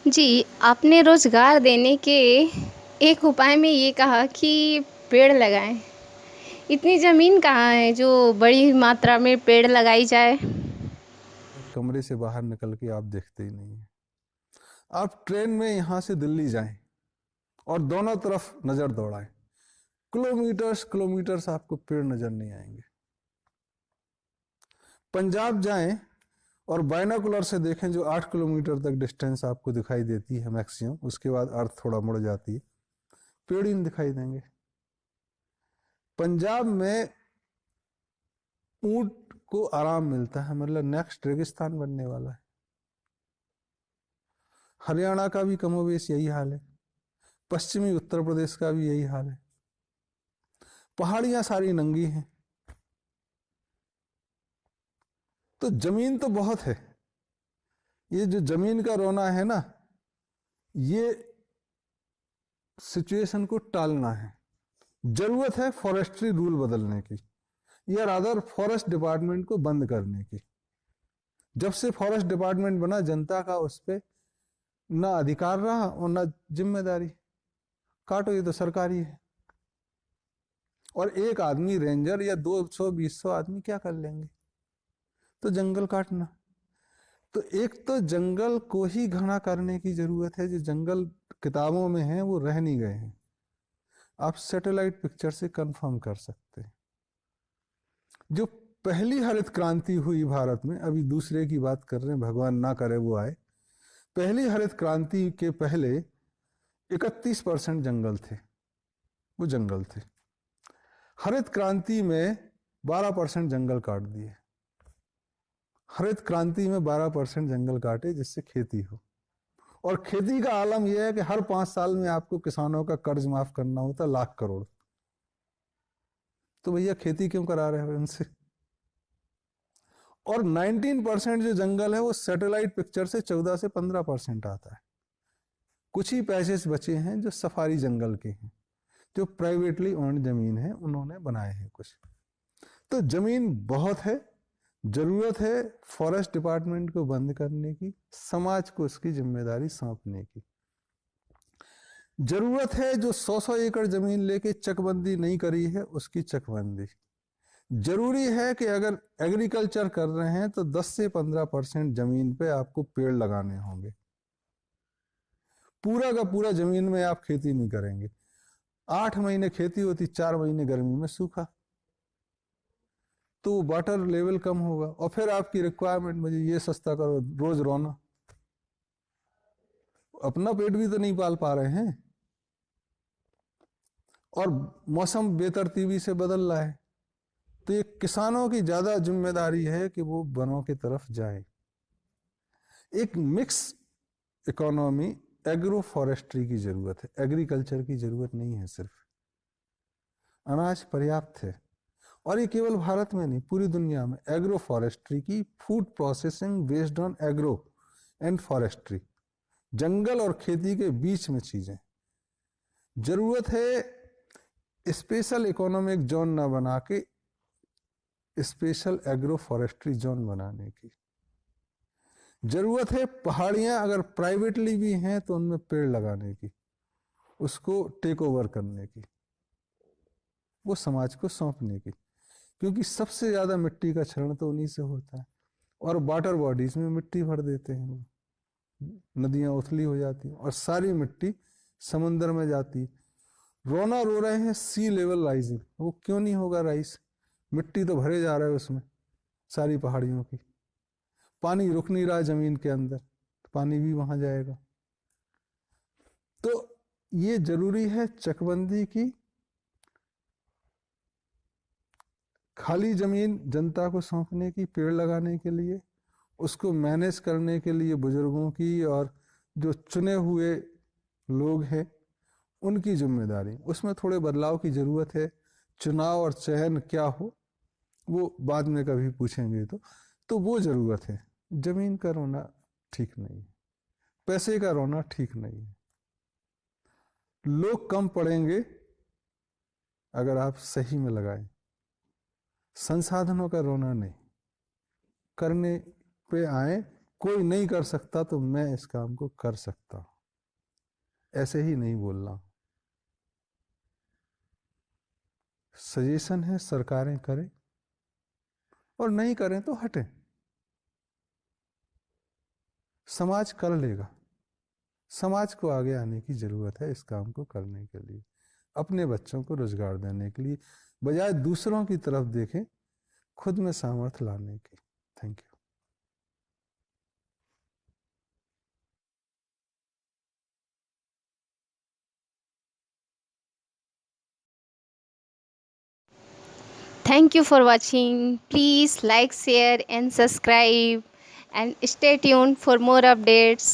जी, आपने रोज़गार देने के एक उपाय में ये कहा कि पेड़ लगाएँ। इतनी ज़मीन कहाँ है जो बड़ी मात्रा में पेड़ लगाई जाए? कमरे से बाहर निकल के आप देखते ही नहीं हैं। आप ट्रेन में यहाँ से दिल्ली जाएं और दोनों तरफ नजर दौड़ाएं, किलोमीटर्स किलोमीटर्स आपको पेड़ नजर नहीं आएंगे। पंजाब जाएं और बाइनोकुलर से देखें, जो 8 किलोमीटर तक डिस्टेंस आपको दिखाई देती है मैक्सिमम, उसके बाद अर्थ थोड़ा मुड़ जाती है, पेड़ ही नहीं दिखाई देंगे। पंजाब में ऊंट को आराम मिलता है, मतलब नेक्स्ट रेगिस्तान बनने वाला है। हरियाणा का भी कमोबेश यही हाल है, पश्चिमी उत्तर प्रदेश का भी यही हाल है। पहाड़ियां सारी नंगी हैं, तो जमीन तो बहुत है। ये जो जमीन का रोना है ना, ये सिचुएशन को टालना है। जरूरत है फॉरेस्ट्री रूल बदलने की, या रादर फॉरेस्ट डिपार्टमेंट को बंद करने की। जब से फॉरेस्ट डिपार्टमेंट बना, जनता का उस पर ना अधिकार रहा और ना जिम्मेदारी। काटो, ये तो सरकारी है। और एक आदमी रेंजर या 200-250 आदमी क्या कर लेंगे? तो जंगल काटना। तो एक तो जंगल को ही घना करने की जरूरत है। जो जंगल किताबों में है वो रह नहीं गए हैं, आप सैटेलाइट पिक्चर से कंफर्म कर सकते हैं। जो पहली हरित क्रांति हुई भारत में, अभी दूसरे की बात कर रहे हैं, भगवान ना करे वो आए। पहली हरित क्रांति के पहले 31% जंगल थे, वो जंगल थे। हरित क्रांति में 12% जंगल काट दिए। हरित क्रांति में 12% जंगल काटे जिससे खेती हो। और खेती का आलम यह है कि हर 5 साल में आपको किसानों का कर्ज माफ करना होता, लाख करोड़। तो भैया खेती क्यों करा रहे हैं उनसे? और 19% जो जंगल है वो सैटेलाइट पिक्चर से 14 से 15% आता है। कुछ ही पैसे बचे हैं जो सफारी जंगल के हैं, जो प्राइवेटली ओन्ड जमीन है, उन्होंने बनाए हैं कुछ। तो जमीन बहुत है। जरूरत है फॉरेस्ट डिपार्टमेंट को बंद करने की, समाज को उसकी जिम्मेदारी सौंपने की। जरूरत है जो 100-100 एकड़ जमीन लेके चकबंदी नहीं करी है, उसकी चकबंदी। जरूरी है कि अगर एग्रीकल्चर कर रहे हैं तो 10 से 15% जमीन पे आपको पेड़ लगाने होंगे। पूरा का पूरा जमीन में आप खेती नहीं करेंगे। 8 महीने खेती होती, 4 महीने गर्मी में सूखा, तो वाटर लेवल कम होगा। और फिर आपकी रिक्वायरमेंट, मुझे ये सस्ता करो, रोज रोना। अपना पेट भी तो नहीं पाल पा रहे हैं, और मौसम बेतरतीबी से बदल रहा है। तो ये किसानों की ज्यादा जिम्मेदारी है कि वो वनों की तरफ जाए। एक मिक्स इकोनॉमी, एग्रो फॉरेस्ट्री की जरूरत है, एग्रीकल्चर की जरूरत नहीं है सिर्फ। अनाज पर्याप्त है, और ये केवल भारत में नहीं, पूरी दुनिया में एग्रो फॉरेस्ट्री की, food processing based on agro and forestry, जंगल और खेती के बीच में चीजें। जरूरत है स्पेशल इकोनॉमिक जोन ना बना के स्पेशल एग्रो फॉरेस्ट्री जोन बनाने की। जरूरत है पहाड़ियां अगर प्राइवेटली भी हैं तो उनमें पेड़ लगाने की, उसको टेक ओवर करने की, वो समाज को सौंपने की। क्योंकि सबसे ज्यादा मिट्टी का क्षरण तो उन्हीं से होता है। और वाटर बॉडीज में मिट्टी भर देते हैं, नदियां उथली हो जाती हैं और सारी मिट्टी समुन्द्र में जाती है। रोना रो रहे हैं सी लेवल राइजिंग, वो क्यों नहीं होगा राइज? मिट्टी तो भरे जा रहा है उसमें, सारी पहाड़ियों की। पानी रुक नहीं रहा है जमीन के अंदर, तो पानी भी वहां जाएगा। तो ये जरूरी है चकबंदी की। खाली जमीन जनता को सौंपने की, पेड़ लगाने के लिए, उसको मैनेज करने के लिए बुजुर्गों की और जो चुने हुए लोग हैं उनकी जिम्मेदारी। उसमें थोड़े बदलाव की जरूरत है। चुनाव और चयन क्या हो वो बाद में कभी पूछेंगे तो वो जरूरत है। जमीन का रोना ठीक नहीं है, पैसे का रोना ठीक नहीं है। लोग कम पड़ेंगे अगर आप सही में लगाएं। संसाधनों का रोना नहीं, करने पे आए कोई नहीं कर सकता तो मैं इस काम को कर सकता हूं, ऐसे ही नहीं बोलना। सजेशन है सरकारें करें, और नहीं करें तो हटें। समाज कर लेगा। समाज को आगे आने की जरूरत है इस काम को करने के लिए, अपने बच्चों को रोजगार देने के लिए, बजाय दूसरों की तरफ देखें, खुद में सामर्थ्य लाने की। Thank you. Thank you for watching. Please like, share and subscribe and stay tuned for more updates.